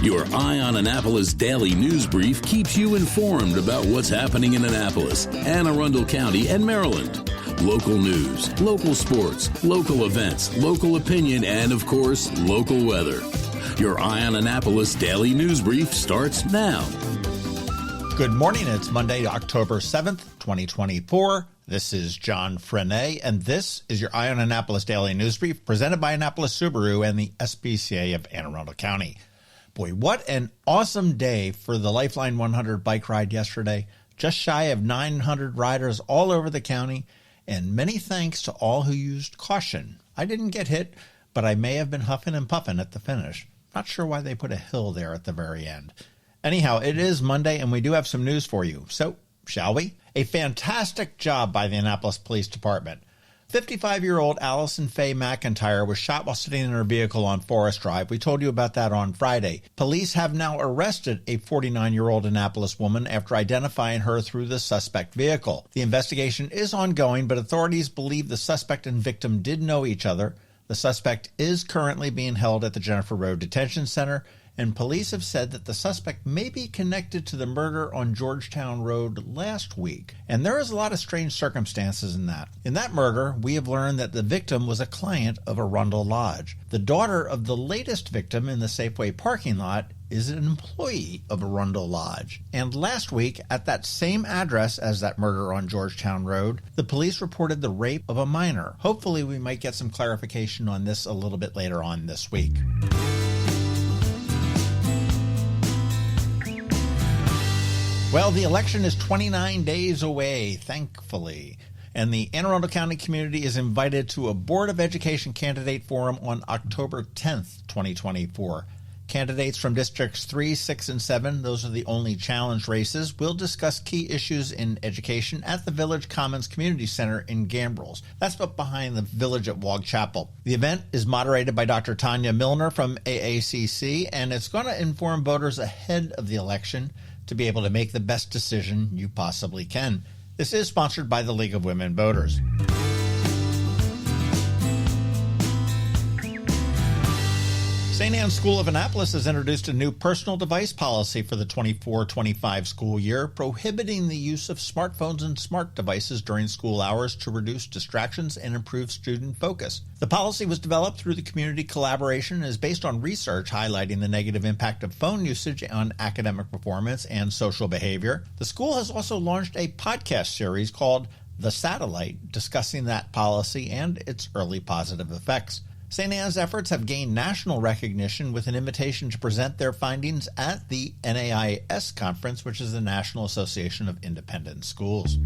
Your Eye on Annapolis daily news brief keeps you informed about what's happening in Annapolis and Arundel County and Maryland. Local news, local sports, local events, local opinion, and, of course, local weather. Your Eye on Annapolis daily news brief starts now. Good morning. It's Monday, October 7th, 2024. This is John Frenaye, and this is your Eye on Annapolis daily news brief presented by Annapolis Subaru and the SPCA of Anne Arundel County. Boy, what an awesome day for the Lifeline 100 bike ride yesterday. Just shy of 900 riders all over the county, and many thanks to all who used caution. I didn't get hit, but I may have been huffing and puffing at the finish. Not sure why they put a hill there at the very end. Anyhow, it is Monday, and we do have some news for you. So, shall we? A fantastic job by the Annapolis Police Department. 55-year-old Allison Faye McIntyre was shot while sitting in her vehicle on Forest Drive. We told you about that on Friday. Police have now arrested a 49-year-old Annapolis woman after identifying her through the suspect vehicle. The investigation is ongoing, but authorities believe the suspect and victim did know each other. The suspect is currently being held at the Jennifer Road Detention Center, and police have said that the suspect may be connected to the murder on Georgetown Road last week. And there is a lot of strange circumstances in that. In that murder, we have learned that the victim was a client of Arundel Lodge. The daughter of the latest victim in the Safeway parking lot is an employee of Arundel Lodge. And last week, at that same address as that murder on Georgetown Road, the police reported the rape of a minor. Hopefully, we might get some clarification on this a little bit later on this week. Well, the election is 29 days away, thankfully, and the Anne Arundel County community is invited to a Board of Education candidate forum on October 10th, 2024. Candidates from Districts 3, 6, and 7, those are the only challenge races, will discuss key issues in education at the Village Commons Community Center in Gambrels. That's up behind the village at Wog Chapel. The event is moderated by Dr. Tanya Milner from AACC, and it's going to inform voters ahead of the election to be able to make the best decision you possibly can. This is sponsored by the League of Women Voters. St. Anne's School of Annapolis has introduced a new personal device policy for the 24-25 school year, prohibiting the use of smartphones and smart devices during school hours to reduce distractions and improve student focus. The policy was developed through the community collaboration and is based on research highlighting the negative impact of phone usage on academic performance and social behavior. The school has also launched a podcast series called The Satellite, discussing that policy and its early positive effects. St. Anne's efforts have gained national recognition with an invitation to present their findings at the NAIS conference, which is the National Association of Independent Schools.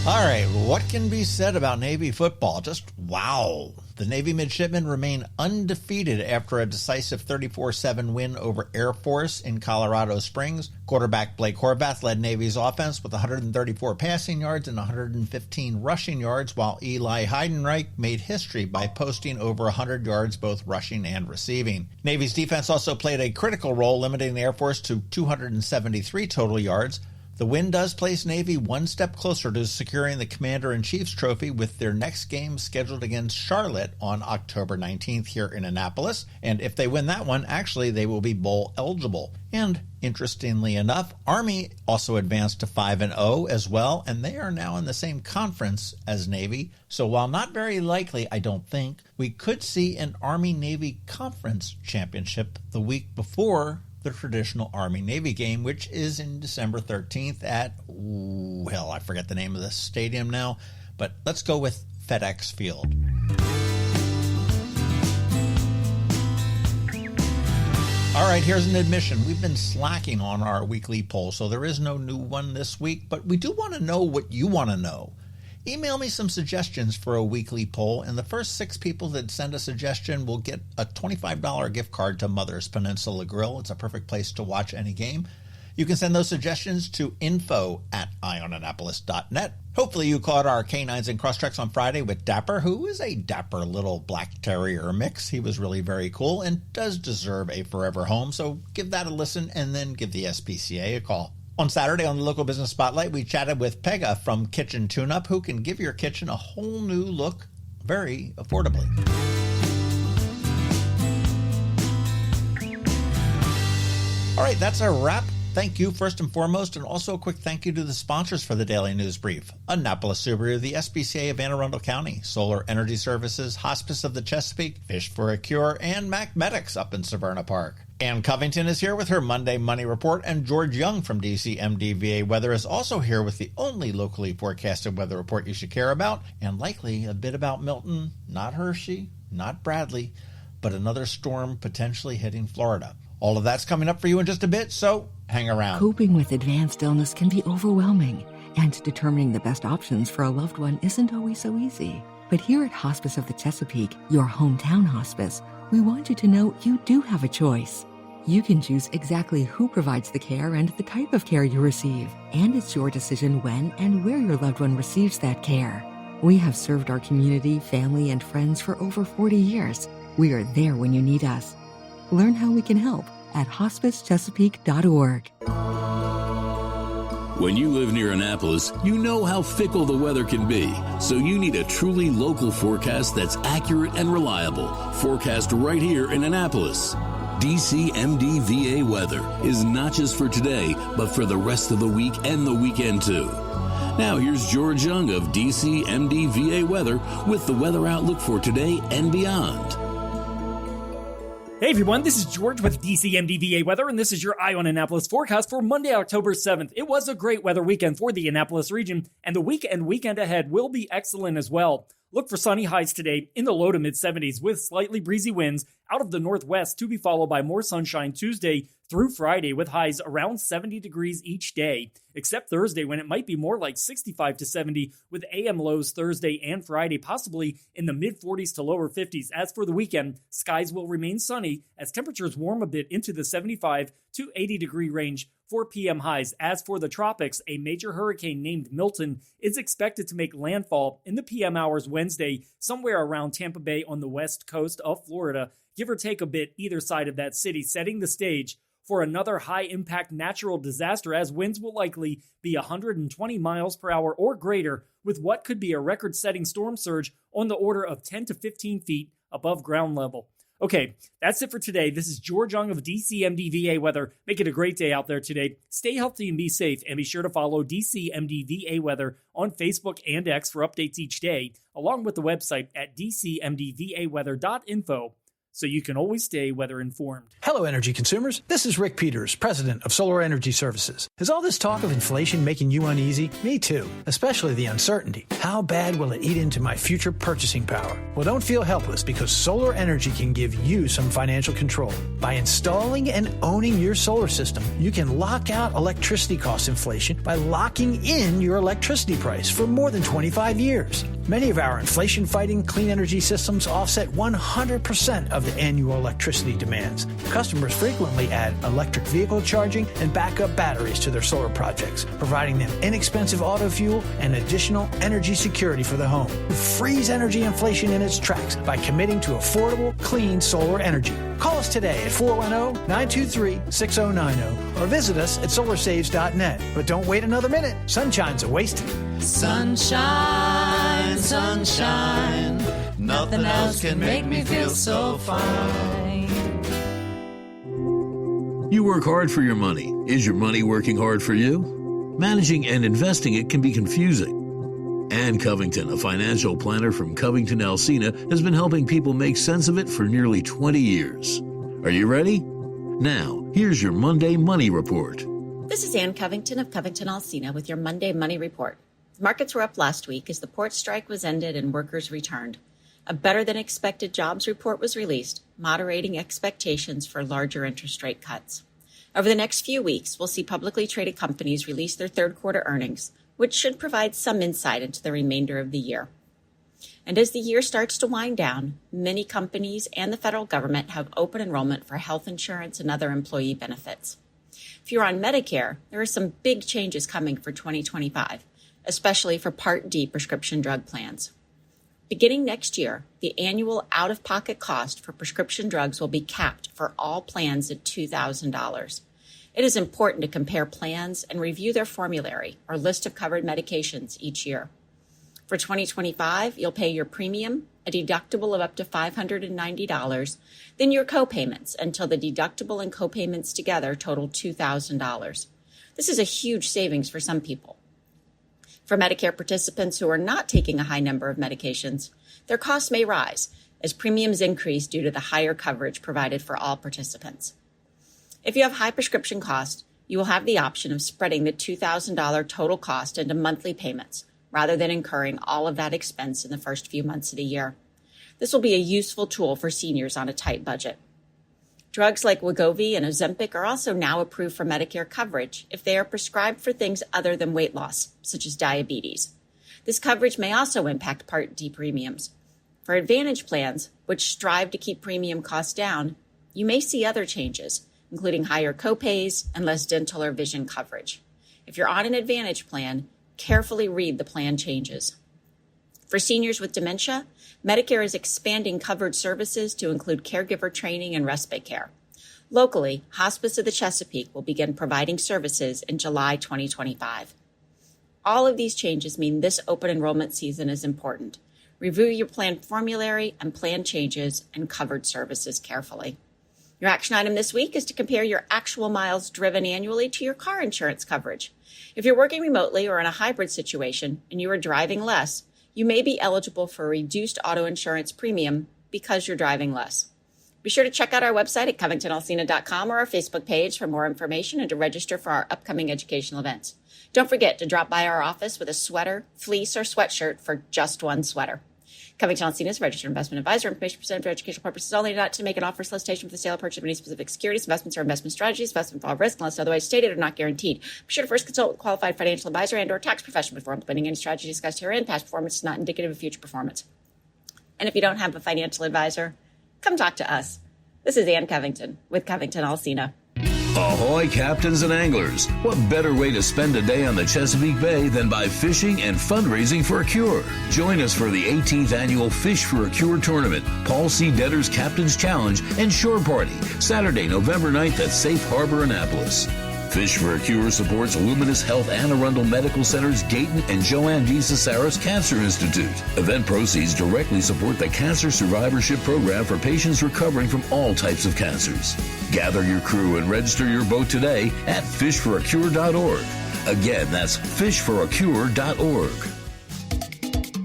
All right, what can be said about Navy football? Just wow. The Navy midshipmen remain undefeated after a decisive 34-7 win over Air Force in Colorado Springs. Quarterback Blake Horvath led Navy's offense with 134 passing yards and 115 rushing yards, while Eli Heidenreich made history by posting over 100 yards both rushing and receiving. Navy's defense also played a critical role, limiting the Air Force to 273 total yards. The win does place Navy one step closer to securing the Commander-in-Chief's trophy, with their next game scheduled against Charlotte on October 19th here in Annapolis. And if they win that one, actually, they will be bowl eligible. And interestingly enough, Army also advanced to 5-0 as well, and they are now in the same conference as Navy. So while not very likely, I don't think, we could see an Army-Navy conference championship the week before the traditional Army-Navy game, which is in December 13th at, I forget the name of the stadium now, but let's go with FedEx Field. All right, here's an admission. We've been slacking on our weekly poll, so there is no new one this week, but we do want to know what you want to know. Email me some suggestions for a weekly poll, and the first 6 people that send a suggestion will get a $25 gift card to Mother's Peninsula Grill. It's a perfect place to watch any game. You can send those suggestions to info@eyeonannapolis.net. Hopefully you caught our Canines and Crosstreks on Friday with Dapper, who is a dapper little black terrier mix. He was really very cool and does deserve a forever home, so give that a listen and then give the SPCA a call. On Saturday on the Local Business Spotlight, we chatted with Pega from Kitchen Tune-Up, who can give your kitchen a whole new look very affordably. All right, that's our wrap. Thank you first and foremost, and also a quick thank you to the sponsors for the Daily News Brief. Annapolis Subaru, the SPCA of Anne Arundel County, Solar Energy Services, Hospice of the Chesapeake, Fish for a Cure, and Mac Medics up in Severna Park. Ann Covington is here with her Monday Money Report, and George Young from DCMDVA Weather is also here with the only locally forecasted weather report you should care about, and likely a bit about Milton, not Hershey, not Bradley, but another storm potentially hitting Florida. All of that's coming up for you in just a bit, so hang around. Coping with advanced illness can be overwhelming, and determining the best options for a loved one isn't always so easy. But here at Hospice of the Chesapeake, your hometown hospice, we want you to know you do have a choice. You can choose exactly who provides the care and the type of care you receive, and it's your decision when and where your loved one receives that care. We have served our community, family, and friends for over 40 years. We are there when you need us. Learn how we can help at hospicechesapeake.org. When you live near Annapolis, you know how fickle the weather can be. So you need a truly local forecast that's accurate and reliable. Forecast right here in Annapolis. DCMDVA Weather is not just for today, but for the rest of the week and the weekend too. Now here's George Young of DCMDVA Weather with the weather outlook for today and beyond. Hey everyone, this is George with DCMDVA Weather, and this is your Eye on Annapolis forecast for Monday, October 7th. It was a great weather weekend for the Annapolis region, and the week and weekend ahead will be excellent as well. Look for sunny highs today in the low to mid-70s with slightly breezy winds out of the northwest, to be followed by more sunshine Tuesday through Friday with highs around 70 degrees each day, except Thursday when it might be more like 65 to 70 with AM lows Thursday and Friday, possibly in the mid-40s to lower 50s. As for the weekend, skies will remain sunny as temperatures warm a bit into the 75 to 80 degree range for PM highs. As for the tropics, a major hurricane named Milton is expected to make landfall in the PM hours Wednesday, somewhere around Tampa Bay on the west coast of Florida, give or take a bit either side of that city, setting the stage for another high-impact natural disaster as winds will likely be 120 miles per hour or greater, with what could be a record-setting storm surge on the order of 10 to 15 feet above ground level. Okay, that's it for today. This is George Young of DCMDVA Weather. Make it a great day out there today. Stay healthy and be safe, and be sure to follow DCMDVA Weather on Facebook and X for updates each day, along with the website at dcmdvaweather.info. So you can always stay weather informed. Hello, energy consumers. This is Rick Peters, president of Solar Energy Services. Is all this talk of inflation making you uneasy? Me too, especially the uncertainty. How bad will it eat into my future purchasing power? Well, don't feel helpless, because solar energy can give you some financial control. By installing and owning your solar system, you can lock out electricity cost inflation by locking in your electricity price for more than 25 years. Many of our inflation-fighting clean energy systems offset 100% of the annual electricity demands. Customers frequently add electric vehicle charging and backup batteries to their solar projects, providing them inexpensive auto fuel and additional energy security for the home. Freeze energy inflation in its tracks by committing to affordable, clean solar energy. Call us today at 410-923-6090 or visit us at solarsaves.net. But don't wait another minute. Sunshine's a wasted. Sunshine, sunshine, nothing else can make me feel so fine. You work hard for your money. Is your money working hard for you? Managing and investing it can be confusing. Ann Covington, a financial planner from CovingtonAlsina, has been helping people make sense of it for nearly 20 years. Are you ready? Now, here's your Monday Money Report. This is Ann Covington of CovingtonAlsina with your Monday Money Report. Markets were up last week as the port strike was ended and workers returned. A better-than-expected jobs report was released, moderating expectations for larger interest rate cuts. Over the next few weeks, we'll see publicly traded companies release their third-quarter earnings, which should provide some insight into the remainder of the year. And as the year starts to wind down, many companies and the federal government have open enrollment for health insurance and other employee benefits. If you're on Medicare, there are some big changes coming for 2025, especially for Part D prescription drug plans. Beginning next year, the annual out-of-pocket cost for prescription drugs will be capped for all plans at $2,000. It is important to compare plans and review their formulary or list of covered medications each year. For 2025, you'll pay your premium, a deductible of up to $590, then your copayments until the deductible and copayments together total $2,000. This is a huge savings for some people. For Medicare participants who are not taking a high number of medications, their costs may rise as premiums increase due to the higher coverage provided for all participants. If you have high prescription costs, you will have the option of spreading the $2,000 total cost into monthly payments rather than incurring all of that expense in the first few months of the year. This will be a useful tool for seniors on a tight budget. Drugs like Wegovy and Ozempic are also now approved for Medicare coverage if they are prescribed for things other than weight loss, such as diabetes. This coverage may also impact Part D premiums. For Advantage plans, which strive to keep premium costs down, you may see other changes, including higher copays and less dental or vision coverage. If you're on an Advantage plan, carefully read the plan changes. For seniors with dementia, Medicare is expanding covered services to include caregiver training and respite care. Locally, Hospice of the Chesapeake will begin providing services in July 2025. All of these changes mean this open enrollment season is important. Review your plan formulary and plan changes and covered services carefully. Your action item this week is to compare your actual miles driven annually to your car insurance coverage. If you're working remotely or in a hybrid situation and you are driving less, you may be eligible for a reduced auto insurance premium because you're driving less. Be sure to check out our website at CovingtonAlsina.com or our Facebook page for more information and to register for our upcoming educational events. Don't forget to drop by our office with a sweater, fleece, or sweatshirt for just one sweater. CovingtonAlsina is a registered investment advisor. Information presented for educational purposes only, not to make an offer, solicitation for the sale or purchase of any specific securities, investments, or investment strategies. Investment involve risk unless otherwise stated or not guaranteed. Be sure to first consult with a qualified financial advisor and/or tax professional before implementing any strategy discussed herein. Past performance is not indicative of future performance. And if you don't have a financial advisor, come talk to us. This is Ann Covington with CovingtonAlsina. Ahoy, captains and anglers. What better way to spend a day on the Chesapeake Bay than by fishing and fundraising for a cure? Join us for the 18th annual Fish for a Cure tournament, Paul C. Detter's Captain's Challenge, and Shore Party, Saturday, November 9th at Safe Harbor, Annapolis. Fish for a Cure supports Luminous Health and Arundel Medical Center's Gayton and Joanne D. Cesaris Cancer Institute. Event proceeds directly support the Cancer Survivorship Program for patients recovering from all types of cancers. Gather your crew and register your boat today at fishforacure.org. Again, that's fishforacure.org.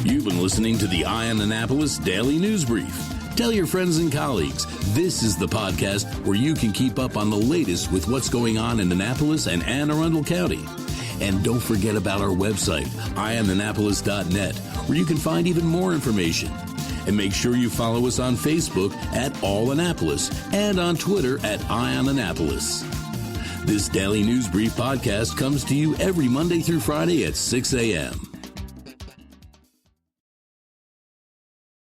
You've been listening to the Eye on Annapolis Daily News Brief. Tell your friends and colleagues, this is the podcast where you can keep up on the latest with what's going on in Annapolis and Anne Arundel County. And don't forget about our website, eyeonannapolis.net, where you can find even more information. And make sure you follow us on Facebook at All Annapolis and on Twitter at Eye on Annapolis. This Daily News Brief podcast comes to you every Monday through Friday at 6 a.m.